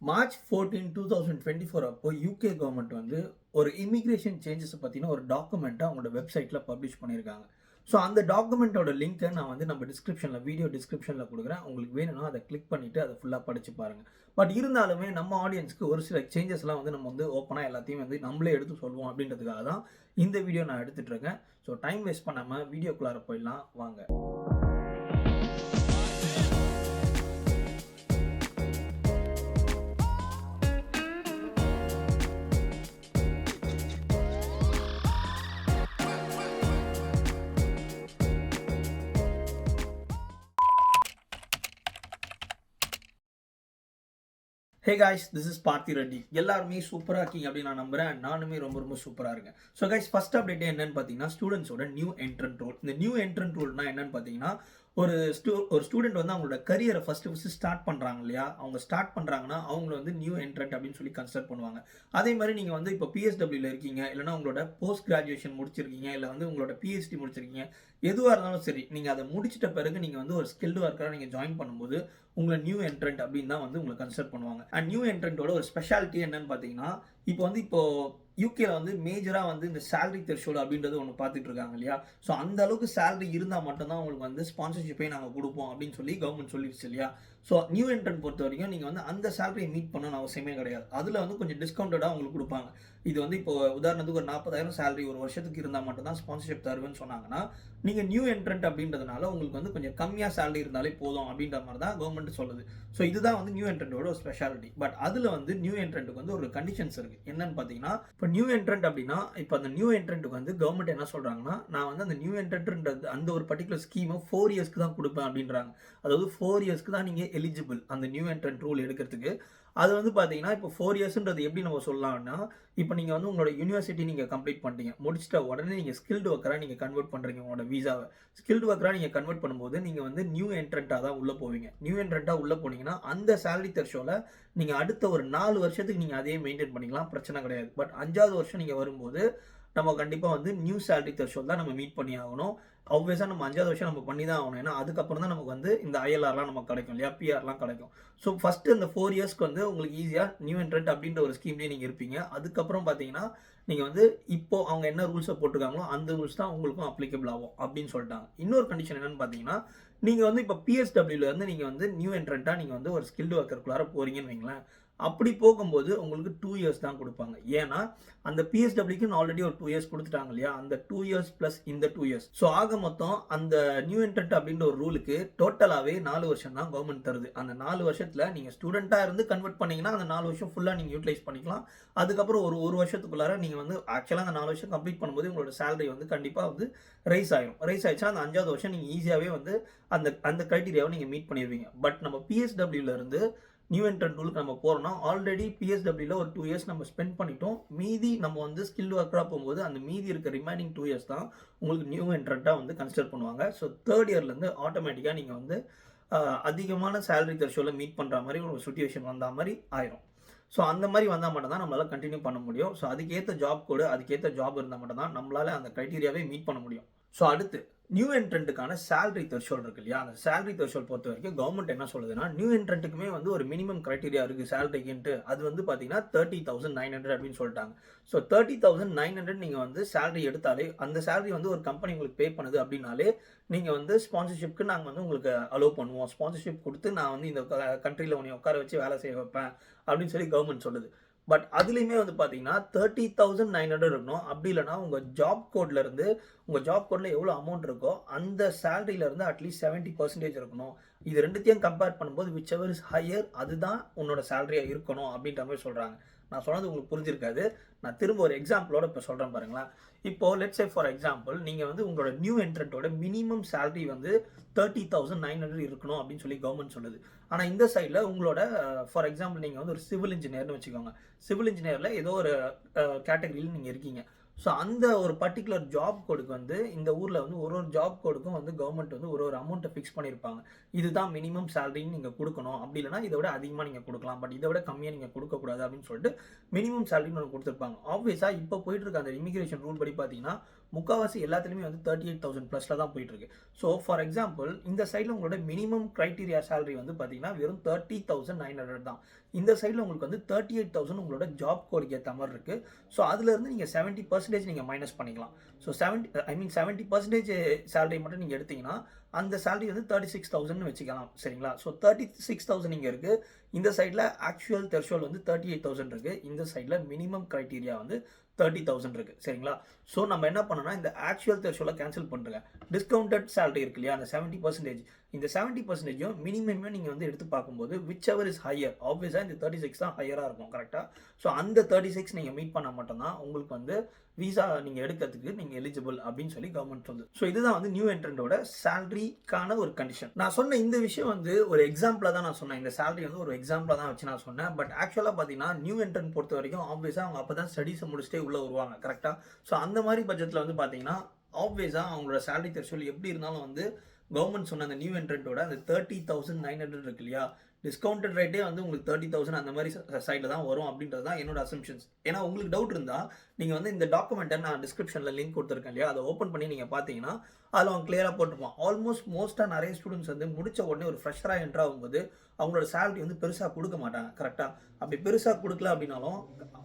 March 14, 2024 அப்போ UK government வந்து ஒரு இமிகிரேஷன் சேஞ்சஸை பற்றின ஒரு டாக்குமெண்ட்டை அவங்களோட வெப்சைட்டில் பப்ளிஷ் பண்ணியிருக்காங்க. ஸோ அந்த டாக்குமெண்ட்டோட லிங்க்கை நான் வந்து நம்ம வீடியோ டிஸ்கிரிப்ஷனில் கொடுக்குறேன். உங்களுக்கு வேணும்னா அதை கிளிக் பண்ணிவிட்டு அதை ஃபுல்லாக படித்து பாருங்கள். பட் இருந்தாலுமே நம்ம ஆடியன்ஸ்க்கு ஒரு சில சேஞ்சஸ்லாம் வந்து நம்ம வந்து ஓப்பனாக எல்லாத்தையும் வந்து நம்மளே எடுத்து சொல்லுவோம் அப்படின்றதுக்காக தான் இந்த வீடியோ நான் எடுத்துகிட்டு இருக்கேன். ஸோ டைம் வேஸ்ட் பண்ணாமல் வீடியோக்குள்ளார போயிடலாம் வாங்க. ஹே காய்ஸ், திஸ் இஸ் பார்த்தி ரெட்டி. எல்லாருமே சூப்பராக இருக்கீங்க அப்படின்னு நான் நம்புறேன். நானுமே ரொம்ப சூப்பராக இருக்கேன். ஸோ கைஸ், ஃபர்ஸ்ட் அப்டேட் என்னன்னு பார்த்தீங்கன்னா ஸ்டூடெண்ட்ஸோட நியூ என்ட்ரன்ட் ரூல். இந்த நியூ என்ட்ரன்ட் ரூல்னா என்னன்னு பார்த்தீங்கன்னா ஒரு ஸ்டூடெண்ட் வந்து அவங்களோட கரியரை ஃபர்ஸ்ட் ஸ்டார்ட் பண்ணுறாங்க இல்லையா, அவங்க ஸ்டார்ட் பண்ணுறாங்கன்னா அவங்கள வந்து நியூ என்ட்ரன்ட் அப்படின்னு சொல்லி கன்சிடர் பண்ணுவாங்க. அதே மாதிரி நீங்கள் வந்து இப்போ பிஎஸ்டபிள்யூல இருக்கீங்க, இல்லைனா உங்களோட போஸ்ட் கிராஜுவேஷன் முடிச்சிருக்கீங்க, இல்லை வந்து உங்களோட பிஹெச்டி முடிச்சிருக்கீங்க, எதுவாக இருந்தாலும் சரி, நீங்கள் அதை முடிச்சிட்ட பிறகு நீங்கள் வந்து ஒரு ஸ்கில்டு ஒர்க்கராக நீங்கள் ஜாயின் பண்ணும்போது உங்களை நியூ என்ட்ரன்ட் அப்படின்னு தான் வந்து உங்களை கன்சிடர் பண்ணுவாங்க. அண்ட் நியூ என்ட்ரன்ட்டோட ஒரு ஸ்பெஷாலிட்டி என்னன்னு பார்த்தீங்கன்னா இப்போ யூகேல வந்து மேஜராக வந்து இந்த சேலரி த்ரெஷோல்ட் அப்படின்றது ஒன்று பார்த்துட்டு இருக்காங்க இல்லையா. ஸோ அந்த அளவுக்கு சேலரி இருந்தால் மட்டும்தான் உங்களுக்கு வந்து ஸ்பான்சர்ஷிப்பே நாங்கள் கொடுப்போம் அப்படின்னு சொல்லி கவர்மெண்ட் சொல்லிடுச்சு இல்லையா. ஸோ நியூ என்ட்ரன்ட் பொறுத்த வரைக்கும் நீங்கள் வந்து அந்த சேலரியை மீட் பண்ணணும்னு அவசியமே கிடையாது. அதில் வந்து கொஞ்சம் டிஸ்கவுண்டடாக உங்களுக்கு கொடுப்பாங்க. இது வந்து இப்போ உதாரணத்துக்கு ஒரு 40,000 சேலரி ஒரு வருஷத்துக்கு இருந்தால் மட்டும்தான் ஸ்பான்சர்ஷிப் தருவேன்னு சொன்னாங்கன்னா, நீங்கள் நியூ என்ட்ரன்ட் அப்படின்றதுனால உங்களுக்கு வந்து கொஞ்சம் கம்மியாக சேலரி இருந்தாலே போதும் அப்படின்ற மாதிரி தான் கவர்மெண்ட் சொல்லுது. ஸோ இதுதான் வந்து நியூ என்ட்ரன்ட்டோட ஒரு ஸ்பெஷாலிட்டி. பட் அதில் வந்து நியூ என்ட்ரன்ட்டுக்கு வந்து ஒரு கண்டிஷன்ஸ் இருக்குது. என்னன்னு பார்த்தீங்கன்னா, இப்போ நியூ என்ட்ரன்ட் அப்படின்னா இப்போ அந்த நியூ என்ட்ரன்ட்டுக்கு வந்து கவர்மெண்ட் என்ன சொல்கிறாங்கன்னா, நான் வந்து அந்த நியூ என்ட்ரன்ட்ன்றது அந்த ஒரு பர்டிகுலர் ஸ்கீமை 4 இயர்ஸ்க்கு தான் கொடுப்பேன் அப்படின்றாங்க. அதாவது 4 இயர்ஸ்க்கு தான் நீங்கள் எலிஜிபிள் அந்த நியூ என்ட்ரன்ட் ரூல் எடுக்கிறதுக்கு. அது வந்து பார்த்தீங்கன்னா இப்போ 4 இயர்ஸ்ன்றது எப்படி நம்ம சொல்லலாம்னா, இப்போ நீங்கள் வந்து உங்களோட யூனிவர்சிட்டி நீங்கள் கம்ப்ளீட் பண்ணிட்டீங்க, முடிச்சிட்ட உடனே நீங்கள் ஸ்கில்டு ஒர்க்கராக நீங்கள் கன்வெர்ட் பண்ணுறீங்க. உங்களோட வீசாவை ஸ்கில்டு ஒர்க்கராக நீங்கள் கன்வெர்ட் பண்ணும்போது நீங்கள் வந்து நியூ என்ட்ரன்ட்டாக தான் உள்ளே போவீங்க. நியூ என்ட்ரன்ட்டாக உள்ளே போனீங்கன்னா அந்த சேலரி த்ரெஷோல்ட நீங்கள் அடுத்த ஒரு 4 வருஷத்துக்கு நீங்கள் அதே மெயின்டைன் பண்ணிக்கலாம், பிரச்சனை கிடையாது. பட் 5வது வருஷம் நீங்கள் வரும்போது நம்ம கண்டிப்பாக வந்து நியூ சேலரி த்ரெஷோல்ட் தான் நம்ம மீட் பண்ணி ஆகணும். ஆப்வியஸாக நம்ம 5வது வருஷம் நம்ம பண்ணி தான் ஆகணும். ஏன்னா அதுக்கப்புறம் தான் நமக்கு வந்து இந்த ஐஎல்ஆர்லாம் நமக்கு கிடைக்கும் இல்லையா, பிஆர்லாம் கிடைக்கும். ஸோ ஃபஸ்ட்டு இந்த 4 இயர்ஸ்க்கு வந்து உங்களுக்கு ஈஸியாக நியூ என்ட்ரன்ட் அப்படின்ற ஒரு ஸ்கீம்லேயே நீங்கள் இருப்பீங்க. அதுக்கப்புறம் பார்த்தீங்கன்னா நீங்கள் வந்து இப்போ அவங்க என்ன ரூல்ஸை போட்டிருக்காங்களோ அந்த ரூல்ஸ் தான் உங்களுக்கும் அப்ளிகபிள் ஆகும் அப்படின்னு சொல்லிட்டாங்க. இன்னொரு கண்டிஷன் என்னன்னு பார்த்தீங்கன்னா, நீங்கள் வந்து இப்போ பிஎஸ்டபிள்யூல இருந்து நீங்கள் வந்து நியூ என்ட்ரன்ட்டாக நீங்கள் வந்து ஒரு ஸ்கில்டு ஒர்க்கருக்குள்ளார போகிறீங்கன்னு வைங்களேன். அப்படி போகும்போது உங்களுக்கு 2 இயர்ஸ் தான் கொடுப்பாங்க. ஏன்னா அந்த பிஎஸ்டபிள்யூக்கு ஆல்ரெடி ஒரு 2 இயர்ஸ் கொடுத்துட்டாங்க இல்லையா, அந்த 2 இயர்ஸ் ப்ளஸ் இந்த 2 இயர்ஸ். ஸோ ஆக மொத்தம் அந்த நியூ என்ட்ரன்ட் அப்படின்ற ஒரு ரூலுக்கு டோட்டலாகவே 4 வருஷம் தான் கவர்மெண்ட் தருது. அந்த 4 வருஷத்தில் நீங்கள் ஸ்டூடெண்ட்டாக இருந்து கன்வெர்ட் பண்ணிங்கன்னா அந்த 4 வருஷம் ஃபுல்லாக நீங்கள் யூட்டிலைஸ் பண்ணிக்கலாம். அதுக்கப்புறம் ஒரு வருஷத்துக்குள்ளார நீங்கள் வந்து ஆக்சுவலாக அந்த 4 வருஷம் கம்ப்ளீட் பண்ணும்போது உங்களோட சேலரி வந்து கண்டிப்பாக வந்து ரைஸ் ஆயிடும். ரைஸ் ஆயிடுச்சுன்னா அந்த 5வது வருஷம் நீங்கள் ஈஸியாகவே வந்து அந்த க்ரைட்டீரியாவை நீங்கள் மீட் பண்ணிடுவீங்க. பட் நம்ம பிஎஸ்டபிள்யூல இருந்து நியூ என்ட்ரன்ட் ரூலுக்கு நம்ம போகிறோம்னா ஆல்ரெடி பிஎஸ்டபிள்யூல ஒரு 2 இயர்ஸ் நம்ம ஸ்பெண்ட் பண்ணிட்டோம். மீதி நம்ம வந்து ஸ்கில்டு ஒர்க்கராக போகும்போது அந்த மீதி இருக்க ரிமைனிங் 2 இயர்ஸ் தான் உங்களுக்கு நியூ என்ட்ரண்ட்டாக வந்து கன்சிடர் பண்ணுவாங்க. ஸோ 3rd இயர்லேருந்து ஆட்டோமேட்டிக்காக நீங்கள் வந்து அதிகமான சேலரி த்ரெஷோல்ட மீட் பண்ணுற மாதிரி ஒரு சிச்சுவேஷன் வந்த மாதிரி ஆயிரும். ஸோ அந்த மாதிரி வந்தால் மட்டும் தான் நம்மளால் கண்டினியூ பண்ண முடியும். ஸோ அதுக்கேற்ற ஜாப் கோடு, அதுக்கேற்ற ஜாப் இருந்தால் மட்டும் தான் நம்மளால் அந்த க்ரைட்டீரியாவே மீட் பண்ண முடியும். ஸோ அடுத்து நியூ என்ட்ரன்ட்டுக்கான சேலரி த்ரெஷோல்ட் இருக்கு இல்லையா, அந்த சேலரி த்ரெஷோல்ட் பொறுத்த வரைக்கும் கவர்மெண்ட் என்ன சொல்லுதுன்னா, நியூ என்ட்ரன்ட்டுக்குமே வந்து ஒரு மினிமம் க்ரைட்டீரியா இருக்குது சேலரிக்குன்ட்டு. அது வந்து பார்த்தீங்கன்னா 30,900 அப்படின்னு சொல்லிட்டாங்க. ஸோ 30,900 நீங்கள் வந்து சேலரி எடுத்தாலே அந்த சேலரி வந்து ஒரு கம்பெனி உங்களுக்கு பே பண்ணுது அப்படின்னாலே நீங்கள் வந்து ஸ்பான்சர்ஷிப்க்கு நாங்கள் வந்து உங்களுக்கு அலோவ் பண்ணுவோம், ஸ்பான்சர்ஷிப் கொடுத்து நான் வந்து இந்த கண்ட்ரியில் உன்னை உட்கார வச்சு வேலை செய்ய வைப்பேன் அப்படின்னு சொல்லி கவர்மெண்ட் சொல்லுது. பட் அதுலேயுமே வந்து பார்த்தீங்கன்னா 30,900 இருக்கணும். அப்படி இல்லைனா உங்கள் ஜாப் கோட்லேருந்து உங்கள் ஜாப் கோடில் எவ்வளோ அமௌண்ட் இருக்கோ அந்த சேலரியிலேருந்து அட்லீஸ்ட் 70% இருக்கணும். இது ரெண்டுத்தையும் கம்பேர் பண்ணும்போது விச் எவர் இஸ் ஹையர் அதுதான் உன்னோட சேலரியாக இருக்கணும் அப்படின்ற மாதிரி சொல்கிறாங்க. நான் சொன்னது உங்களுக்கு புரிஞ்சிருக்காது. நான் திரும்ப ஒரு எக்ஸாம்பிளோட இப்போ சொல்கிறேன் பாருங்களேன். இப்போ லெட்ஸ் சே ஃபார் எக்ஸாம்பிள் நீங்கள் வந்து உங்களோட நியூ என்ட்ரன்ட்டோட மினிமம் சேலரி வந்து 30,900 இருக்கணும் அப்படின்னு சொல்லி கவர்மெண்ட் சொல்லுது. ஆனால் இந்த சைடில் உங்களோட ஃபார் எக்ஸாம்பிள் நீங்கள் வந்து ஒரு சிவில் இன்ஜினியர்னு வச்சுக்கோங்க. சிவில் இன்ஜினியரில் ஏதோ ஒரு கேட்டகரியில் நீங்கள் இருக்கீங்க. ஸோ அந்த ஒரு பர்டிகுலர் ஜாப் கோடுக்கு வந்து இந்த ஊரில் வந்து ஒரு ஜாப் கோடுக்கும் வந்து கவர்மெண்ட் வந்து ஒரு அமௌண்ட்டை ஃபிக்ஸ் பண்ணியிருப்பாங்க. இதுதான் மினிமம் சேலரின்னு நீங்கள் கொடுக்கணும், அப்படி இல்லைனா இதை விட அதிகமாக நீங்கள் கொடுக்கலாம், பட் இதை விட கம்மியாக நீங்கள் கொடுக்கக்கூடாது அப்படின்னு சொல்லிட்டு மினிமம் சேலரின்னு ஒன்று கொடுத்துருப்பாங்க. ஆப்வியஸாக இப்போ போயிட்டு இருக்க அந்த இமிகிரேஷன் ரூல் படி பார்த்தீங்கன்னா முக்கால்வாசி எல்லாத்துலேயுமே வந்து 38,000 ப்ளஸில் தான் போயிட்டுருக்கு. ஸோ ஃபார் எக்ஸாம்பிள் இந்த சைடில் உங்களோட மினிமம் க்ரைட்டீரியா சேலரி வந்து பார்த்தீங்கன்னா வெறும் 30,900 தான். இந்த சைடில் உங்களுக்கு வந்து 38,000 உங்களோட ஜாப் கோடுக்கு ஏற்ற மாதிரி இருக்குது. ஸோ அதுலேருந்து நீங்கள் 70% நீங்கள் மைனஸ் பண்ணிக்கலாம். ஸோ 70% சேலரி மட்டும் நீங்கள் எடுத்தீங்கன்னா அந்த சேலரி வந்து 36,000 வச்சுக்கலாம். சரிங்களா? ஸோ 36,000 இங்கே இருக்குது. இந்த சைடில் ஆக்சுவல் தெர்ஷோல் வந்து 38,000 இருக்குது. இந்த சைடில் மினிமம் க்ரைட்டீரியா வந்து 30,000 இருக்குது. சரிங்களா? ஸோ நம்ம என்ன பண்ணோம்னா இந்த ஆக்சுவல் தெர்ஷோலை கேன்சல் பண்ணுறேங்க. டிஸ்கவுண்டட் சேலரி இருக்கு இல்லையா, அந்த 70%, இந்த 70%யும் மினிமமே நீங்கள் வந்து எடுத்து பார்க்கும்போது விச் எவர் இஸ் ஹையர், ஆப்வியஸாக இந்த 36 தான் ஹையராக இருக்கும். கரெக்டாக? ஸோ அந்த 36 நீங்கள் மீட் பண்ணால் மட்டும்தான் உங்களுக்கு வந்து விசா நீங்கள் எடுக்கிறதுக்கு நீங்கள் எலிஜிபிள் அப்படின்னு சொல்லி கவர்மெண்ட் சொல்லுது. ஸோ இதுதான் வந்து நியூ என்ட்ரண்டோட சேலரிக்கான ஒரு கண்டிஷன். நான் சொன்ன இந்த விஷயம் வந்து ஒரு எக்ஸாம்பிளாக தான் நான் சொன்னேன். இந்த சேலரி வந்து ஒரு எக்ஸாம்பிளாக தான் வச்சு நான் சொன்னேன். பட் ஆக்சுவலாக பார்த்தீங்கன்னா நியூ என்ட்ரன்ட் பொறுத்த வரைக்கும் ஆப்வியஸாக அவங்க அப்போ தான் ஸ்டடீஸை முடிச்சுட்டே உள்ளே வருவாங்க. கரெக்டாக? ஸோ அந்த மாதிரி பட்ஜெட்டில் வந்து பார்த்தீங்கன்னா ஆப்வியஸாக அவங்களோட சேலரி த்ரெஷோல்ட் எப்படி இருந்தாலும் வந்து கவர்மெண்ட் சொன்ன அந்த நியூ என்ட்ரன்ட்டோட அந்த 30,900 இருக்கு இல்லையா, டிஸ்கவுண்டட் ரேட்டே வந்து உங்களுக்கு 30,000 அந்த மாதிரி சைடில் தான் வரும் அப்படின்றது தான் என்னோட அசம்ஷன்ஸ். ஏன்னா உங்களுக்கு டவுட் இருந்தால் நீங்கள் வந்து இந்த டாக்குமெண்ட்டை நான் டிஸ்கிரிப்ஷனில் லிங்க் கொடுத்துருக்கேன் இல்லையா, அதை ஓப்பன் பண்ணி நீங்கள் பார்த்தீங்கன்னா அதில் அவங்க கிளியராக போட்டுருப்பான். மோஸ்ட்டாக நிறைய ஸ்டூடெண்ட்ஸ் வந்து முடிச்ச உடனே ஒரு ஃப்ரெஷராக என்ட்ரு ஆகும்போது அவங்களோட சேலரி வந்து பெருசாக கொடுக்க மாட்டாங்க. கரெக்டாக? அப்படி பெருசாக கொடுக்கல அப்படின்னாலும்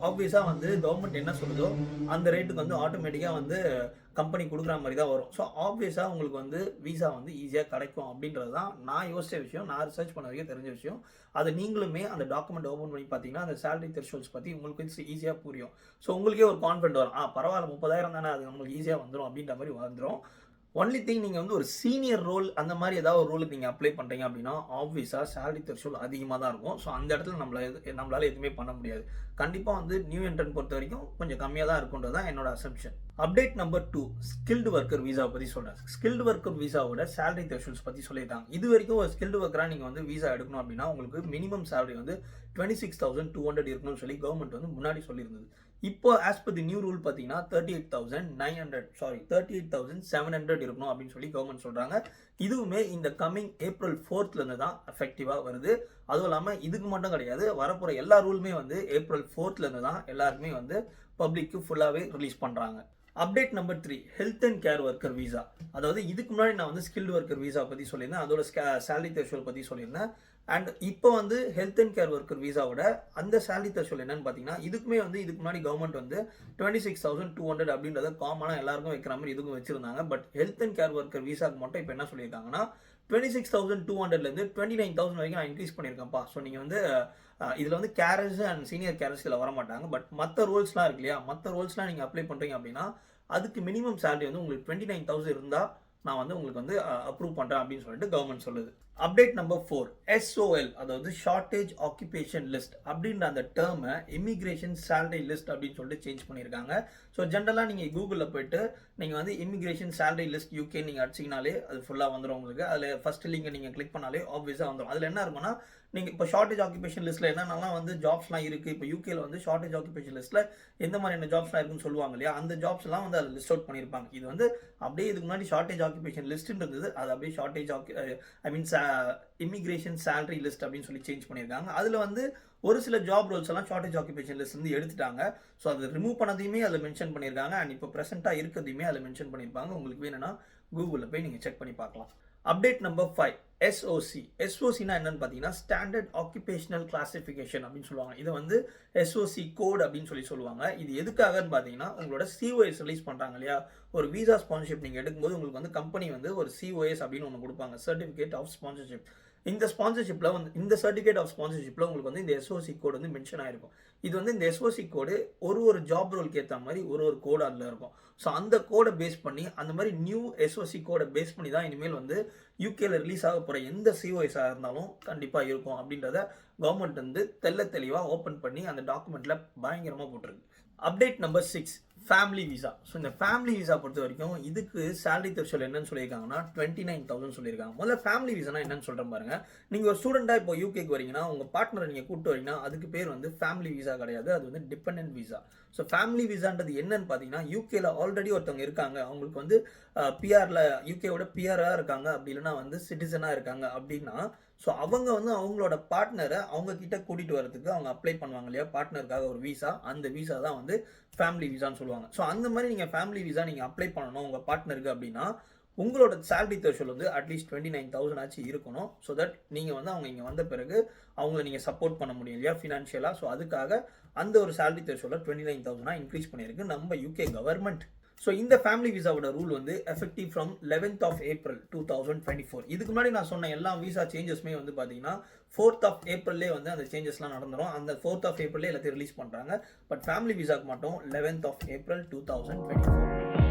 ஆப்வியஸாக வந்து கவர்மெண்ட் என்ன சொல்லுதோ அந்த ரேட்டுக்கு வந்து ஆட்டோமேட்டிக்காக வந்து கம்பெனி கொடுக்குற மாதிரி தான் வரும். ஸோ ஆப்வியஸாக உங்களுக்கு வந்து விசா வந்து ஈஸியாக கிடைக்கும் அப்படின்றது தான் நான் யோசிச்ச விஷயம், நான் ரிசர்ச் பண்ண வரைக்கும் தெரிஞ்ச விஷயம். அது நீங்களுமே அந்த டாக்குமெண்ட் ஓப்பன் பண்ணி பார்த்தீங்கன்னா அந்த சேலரி த்ரெஷோல்ட்ஸ் பற்றி உங்களுக்கு ஈஸியாக புரியும். ஸோ உங்களுக்கே ஒரு கான்ஃபிடென்ட் வரும், பரவாயில்ல 30,000 தானே, அது நம்மளுக்கு ஈஸியாக வந்துடும் அப்படின்ற மாதிரி வந்துடும். ஒன்லி திங் நீங்கள் வந்து ஒரு சீனியர் ரோல் அந்த மாதிரி ஏதாவது ஒரு ரோலுக்கு நீங்கள் அப்ளை பண்ணுறீங்க அப்படின்னா ஆப்வியஸாக சேலரி த்ரெஷோல்ட் அதிகமாக தான் இருக்கும். ஸோ அந்த இடத்துல நம்மளால எதுவுமே பண்ண முடியாது. கண்டிப்பாக வந்து நியூ என்ட்ரன்ட் பொறுத்த வரைக்கும் கொஞ்சம் கம்மியாக தான் இருக்குன்றது தான் என்னோட assumption. Update number 2, skilled worker விசாவை பற்றி சொல்கிறேன். ஸ்கில்டு ஒர்க்கர் விசாவோட சேலரி த்ரெஷோல்ட்ஸ் பற்றி சொல்லியிருக்காங்க. இது வரைக்கும் ஒரு ஸ்கில்டு ஒர்க்கராக நீங்கள் வந்து விசா எடுக்கணும் அப்படின்னா உங்களுக்கு மினிமம் சேலரி வந்து 26,200 இருக்கணும்னு சொல்லி கவர்மெண்ட் வந்து முன்னாடி சொல்லியிருந்தது. இப்போ as per the new rule பார்த்தீங்கன்னா 38,700 இருக்கணும் அப்படின்னு சொல்லி கவர்மெண்ட் சொல்கிறாங்க. இதுவுமே இந்த கம்மிங் April 4th தான் எஃபெக்டிவாக வருது. அதுவும் இல்லாமல் இதுக்கு மட்டும் கிடையாது, வரப்போகிற எல்லா ரூலுமே வந்து April 4th தான் எல்லாருக்குமே வந்து பப்ளிக்கு ஃபுல்லாகவே ரிலீஸ் பண்ணுறாங்க. Update number 3, health and care worker visa. அதாவது இதுக்கு முன்னாடி நான் வந்து ஸ்கில்டு ஒர்க்கர் விசா பற்றி சொல்லியிருந்தேன், அதோட சேலரி த்ரெஷோல்ட் பற்றி சொல்லியிருந்தேன். அண்ட் இப்போ வந்து ஹெல்த் அண்ட் கேர் ஒர்க்கர் விசாவோட அந்த சேலரி த்ரெஷோல்ட் என்னன்னு பார்த்தீங்கன்னா இதுக்கு முன்னாடி கவர்மெண்ட் வந்து 26,200 அப்படின்றத காமனாக எல்லாருக்கும் வைக்கிற மாதிரி இதுக்கும் வச்சிருந்தாங்க. But health and care worker விசாக்கு மட்டும் இப்போ என்ன சொல்லியிருக்காங்கன்னா 26,200லேருந்து 29,000 வரைக்கும் நான் இன்க்ரீஸ் பண்ணியிருக்கேன்ப்பா. ஸோ நீங்கள் வந்து இதில் வந்து கேரர்ஸ் அண்ட் சீனியர் கேரர்ஸ் இதில் வர மாட்டாங்க. பட் மற்ற ரோல்ஸ்லாம் இருக்கு இல்லையா, மற்ற ரோல்ஸ்லாம் நீங்கள் அப்ளை பண்ணுறீங்க அப்படின்னா அதுக்கு மினிமம் சேலரி வந்து உங்களுக்கு 29,000 இருந்தால் நான் வந்து உங்களுக்கு வந்து அப்ரூவ் பண்ணுறேன் அப்படின்னு சொல்லிட்டு கவர்மெண்ட் சொல்லுது. அப்டேட் நம்பர் 4, SOL, அதாவது ஷார்ட்டேஜ் ஆக்குபேஷன் லிஸ்ட் அப்படின்ற அந்த டேர்மை இமிகிரேஷன் சேலரி லிஸ்ட் அப்படின்னு சொல்லிட்டு சேஞ்ச் பண்ணியிருக்காங்க. ஸோ ஜென்ரலாக நீங்கள் கூகுளில் போய்ட்டு நீங்கள் வந்து இமிகிரேஷன் சேலரி லிஸ்ட் UK நீங்கள் அடிச்சிங்கனாலே அது ஃபுல்லாக வந்துடும் உங்களுக்கு. அதில் ஃபஸ்ட் லிங்கை நீங்கள் கிளிக் பண்ணாலே ஆப்வியஸாக வந்துடும். அதில் என்ன இருக்குன்னா நீங்கள் இப்போ ஷார்ட்டேஜ் ஆக்குபேஷன் லிஸ்ட்டில் என்னென்னலாம் வந்து ஜாப்ஸ்லாம் இருக்குது, இப்போ UKல வந்து ஷார்ட்டேஜ் ஆக்குபேஷன் லிஸ்ட்டில் எந்த மாதிரியான ஜாப்ஸ்லாம் இருக்குன்னு சொல்லுவாங்க இல்லையா, அந்த ஜாப்ஸ்லாம் வந்து அதில் லிஸ்ட் அவுட் பண்ணியிருப்பாங்க. இது வந்து அப்படியே இதுக்கு முன்னாடி ஷார்ட்டேஜ் ஆக்குபேஷன் லிஸ்ட்டுன்னு இருந்தது, அது அப்படியே ஷார்ட்டேஜ் இமிகிரேஷன் சேலரி லிஸ்ட் அப்படின்னு சொல்லி சேஞ்ச் பண்ணியிருக்காங்க. அதில் வந்து ஒரு சில ஜாப் ரோல்ஸ் எல்லாம் ஷார்ட்டேஜ் ஆக்குபேஷன் லிஸ்ட் வந்து எடுத்துட்டாங்க. ஸோ அதை ரிமூவ் பண்ணதையுமே அதில் மென்ஷன் பண்ணியிருக்காங்க. அண்ட் இப்போ ப்ரெசென்ட்டாக இருக்கிறதையுமே அதில் மென்ஷன் பண்ணியிருப்பாங்க. உங்களுக்கு வேணும்னா கூகுளில் போய் நீங்கள் செக் பண்ணி பார்க்கலாம். அப்டேட் நம்பர் 5, SOCனா என்னன்னு பார்த்தீங்கன்னா ஸ்டாண்டர்ட் ஆக்குபேஷனல் கிளாசிஃபிகேஷன் அப்படின்னு சொல்லுவாங்க. இது வந்து SOC கோட் அப்படின்னு சொல்லுவாங்க. இது எதுக்காகன்னு பார்த்தீங்கன்னா உங்களோட COS ரிலீஸ் பண்ணுறாங்க இல்லையா, ஒரு விசா ஸ்பான்சர்ஷிப் நீங்கள் எடுக்கும்போது உங்களுக்கு வந்து கம்பெனி வந்து ஒரு COS அப்படின்னு ஒன்று கொடுப்பாங்க, சர்டிஃபிகேட் ஆஃப் ஸ்பான்சர்ஷிப். இந்த ஸ்பான்சர்ஷிப்பில் வந்து இந்த சர்டிஃபிகேட் ஆஃப் ஸ்பான்சர்ஷிப்பில் உங்களுக்கு வந்து இந்த SOC கோடு வந்து மென்ஷன் ஆகிருக்கும். இது வந்து இந்த SOC கோடு ஒரு ஜாப் ரோலுக்கு ஏற்ற மாதிரி ஒரு கோடு அதில் இருக்கும். ஸோ அந்த கோடை பேஸ் பண்ணி அந்த மாதிரி நியூ SOC கோடை பேஸ் பண்ணி தான் இனிமேல் வந்து UKல ரிலீஸ் ஆக போகிற எந்த COSஆக இருந்தாலும் கண்டிப்பாக இருக்கும் அப்படின்றத கவர்மெண்ட் வந்து தெளிவாக ஓப்பன் பண்ணி அந்த டாக்குமெண்ட்டில் பயங்கரமாக போட்டிருக்கு. Update number 6, family visa. So இந்த ஃபேமிலி விசா பொறுத்த வரைக்கும் இதுக்கு சேலரி த்ரெஷோல்ட் என்னன்னு சொல்லியிருக்காங்கன்னா 29,000 சொல்லியிருக்காங்க. முதல்ல ஃபேமிலி விசானா என்னன்னு சொல்கிறேன் பாருங்க. நீங்கள் ஒரு ஸ்டூடெண்ட்டாக இப்போ UKக்கு வரீங்கன்னா உங்கள் பார்ட்னரை நீங்கள் கூப்பிட்டு வரீங்கன்னா அதுக்கு பேர் வந்து ஃபேமிலி விசா கிடையாது, அது வந்து டிபெண்டன்ட் விசா. ஸோ ஃபேமிலி விசான்றது என்னன்னு பார்த்தீங்கன்னா UKல ஆல்ரெடி ஒருத்தவங்க இருக்காங்க, அவங்களுக்கு வந்து PRல UKவோட PRஆக இருக்காங்க, அப்படி இல்லைன்னா வந்து சிட்டிசனாக இருக்காங்க அப்படின்னா ஸோ அவங்க வந்து அவங்களோட பார்ட்னரை அவங்க கிட்ட கூட்டிகிட்டு வரதுக்கு அவங்க அப்ளை பண்ணுவாங்க இல்லையா பார்ட்னருக்காக ஒரு விசா, அந்த விசா தான் வந்து ஃபேமிலி விசான்னு சொல்லுவாங்க. ஸோ அந்த மாதிரி நீங்கள் ஃபேமிலி விசா நீங்கள் அப்ளை பண்ணணும் உங்கள் பார்ட்னருக்கு அப்படின்னா உங்களோட சேலரி த்ரெஷோல்ட் வந்து அட்லீஸ்ட் 29,000 ஆச்சு இருக்கணும். ஸோ தட் நீங்கள் வந்து அவங்க இங்கே வந்த பிறகு அவங்கள நீங்கள் சப்போர்ட் பண்ண முடியும் இல்லையா ஃபினான்ஷியலாக. ஸோ அதுக்காக அந்த ஒரு சேலரி த்ரெஷோல்ட் 29,000 இன்க்ரீஸ் பண்ணியிருக்கு நம்ம யூகே கவர்மெண்ட். ஸோ இந்த ஃபேமிலி விசாவோட ரூல் வந்து effective from 11th of April 2024. இதுக்கு முன்னாடி நான் சொன்ன எல்லா விசா சேஞ்சஸ்மே வந்து பார்த்தீங்கன்னா 4th of April வந்து அந்த சேஞ்சஸ்லாம் நடந்துடும். அந்த 4th of April எல்லாத்தையும் ரிலீஸ் பண்ணுறாங்க. பட் ஃபேமிலி விசாக்கு மட்டும் 11th of April 2024.